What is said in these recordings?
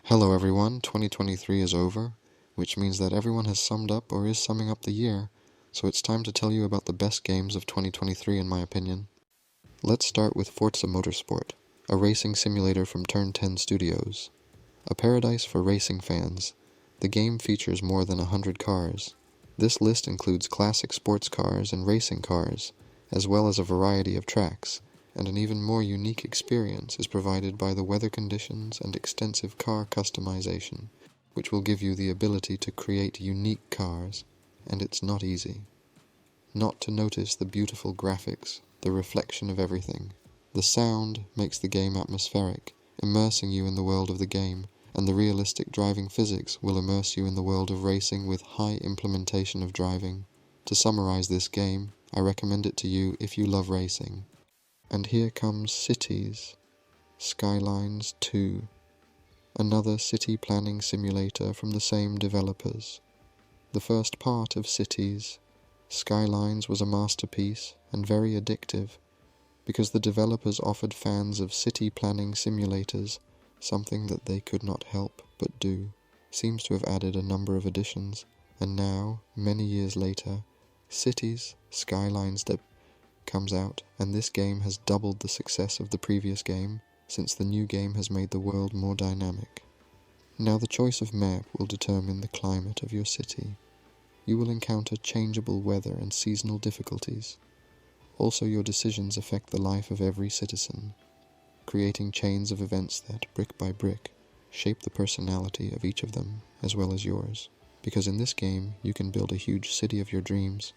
Hello everyone, 2023 is over, which means that everyone has summed up or is summing up the year, so it's time to tell you about the best games of 2023 in my opinion. Let's start with Forza Motorsport, a racing simulator from Turn 10 Studios. A paradise for racing fans, the game features more than 100 cars. This list includes classic sports cars and racing cars, as well as a variety of tracks, and an even more unique experience is provided by the weather conditions and extensive car customization, which will give you the ability to create unique cars, and it's not easy. Not to notice the beautiful graphics, the reflection of everything. The sound makes the game atmospheric, immersing you in the world of the game, and the realistic driving physics will immerse you in the world of racing with high implementation of driving. To summarize this game, I recommend it to you if you love racing. And here comes Cities Skylines 2, another city planning simulator from the same developers. The first part of Cities Skylines was a masterpiece and very addictive, because the developers offered fans of city planning simulators something that they could not help but do. Seems to have added a number of additions, and now, many years later, Cities Skylines comes out, and this game has doubled the success of the previous game, since the new game has made the world more dynamic. Now the choice of map will determine the climate of your city. You will encounter changeable weather and seasonal difficulties. Also, your decisions affect the life of every citizen, creating chains of events that, brick by brick, shape the personality of each of them, as well as yours. Because in this game, you can build a huge city of your dreams,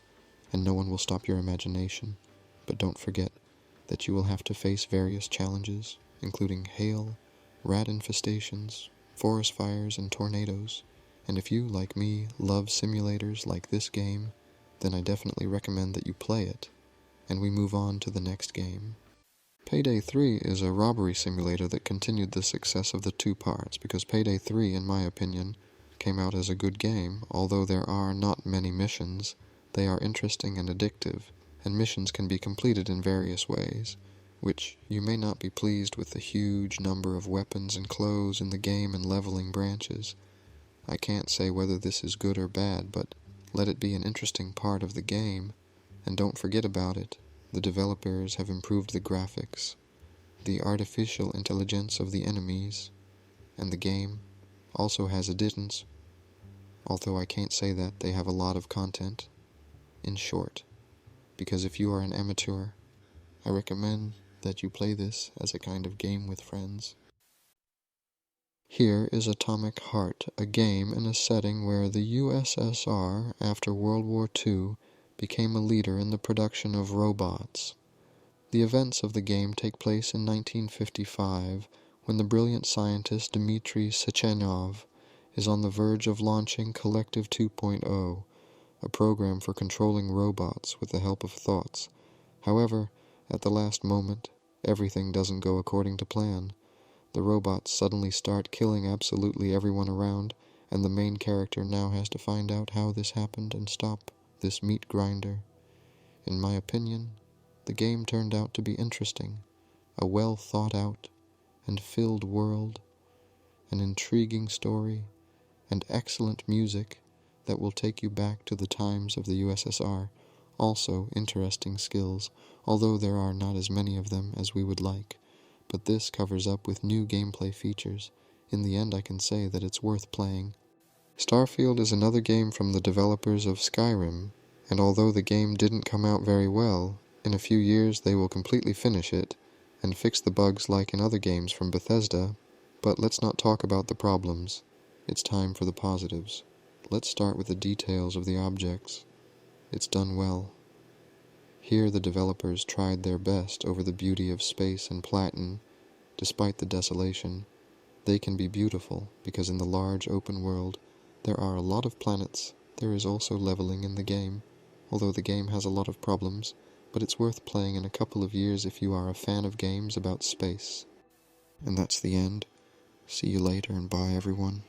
and no one will stop your imagination. But don't forget that you will have to face various challenges, including hail, rat infestations, forest fires, and tornadoes. And if you, like me, love simulators like this game, then I definitely recommend that you play it. And we move on to the next game. Payday 3 is a robbery simulator that continued the success of the two parts, because Payday 3, in my opinion, came out as a good game. Although there are not many missions, they are interesting and addictive, and missions can be completed in various ways, which you may not be pleased with the huge number of weapons and clothes in the game and leveling branches. I can't say whether this is good or bad, but let it be an interesting part of the game, and don't forget about it. The developers have improved the graphics, the artificial intelligence of the enemies, and the game also has additions, although I can't say that they have a lot of content. In short, because if you are an amateur, I recommend that you play this as a kind of game with friends. Here is Atomic Heart, a game in a setting where the USSR, after World War II, became a leader in the production of robots. The events of the game take place in 1955, when the brilliant scientist Dmitry Sechenov is on the verge of launching Collective 2.0, a program for controlling robots with the help of thoughts. However, at the last moment, everything doesn't go according to plan. The robots suddenly start killing absolutely everyone around, and the main character now has to find out how this happened and stop this meat grinder. In my opinion, the game turned out to be interesting, a well thought out and filled world, an intriguing story, and excellent music that will take you back to the times of the USSR. Also interesting skills, although there are not as many of them as we would like, but this covers up with new gameplay features. In the end, I can say that it's worth playing. Starfield is another game from the developers of Skyrim, and although the game didn't come out very well, in a few years they will completely finish it and fix the bugs like in other games from Bethesda. But let's not talk about the problems. It's time for the positives. Let's start with the details of the objects. It's done well. Here the developers tried their best over the beauty of space and Platin. Despite the desolation, they can be beautiful, because in the large open world there are a lot of planets. There is also leveling in the game, although the game has a lot of problems, but it's worth playing in a couple of years if you are a fan of games about space. And that's the end. See you later and bye everyone.